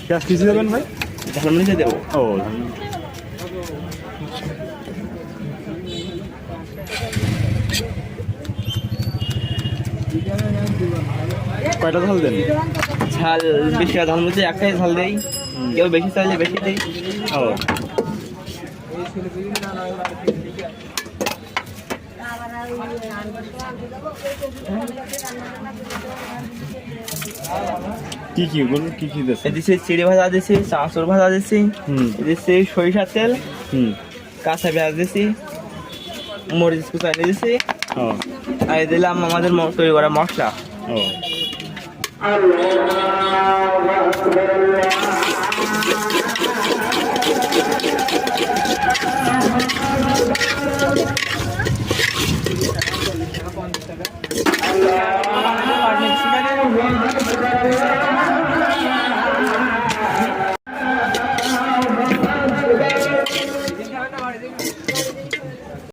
Gas কিছু দেবেন ভাই? ঝালমুড়ি দিয়ে দেবো। ও কয়টা ঝাল দেন? ঝাল বেশি, ঝালমুড়িতে একটাই ঝাল দেই, কেউ বেশি চাইলে বেশি দেই। ও কি কি বলুন, কি কি দেন? দিচ্ছি চিড়ে ভাজা দিছি, চাঁচুর ভাজা দিছি, দিচ্ছি সরিষার তেল, কাঁচা পেঁয়াজ দিছি, মরিচ কুচানি দিছি, ও আর দিলাম আমাদের তৈরি করা মশলা। ও টাকা।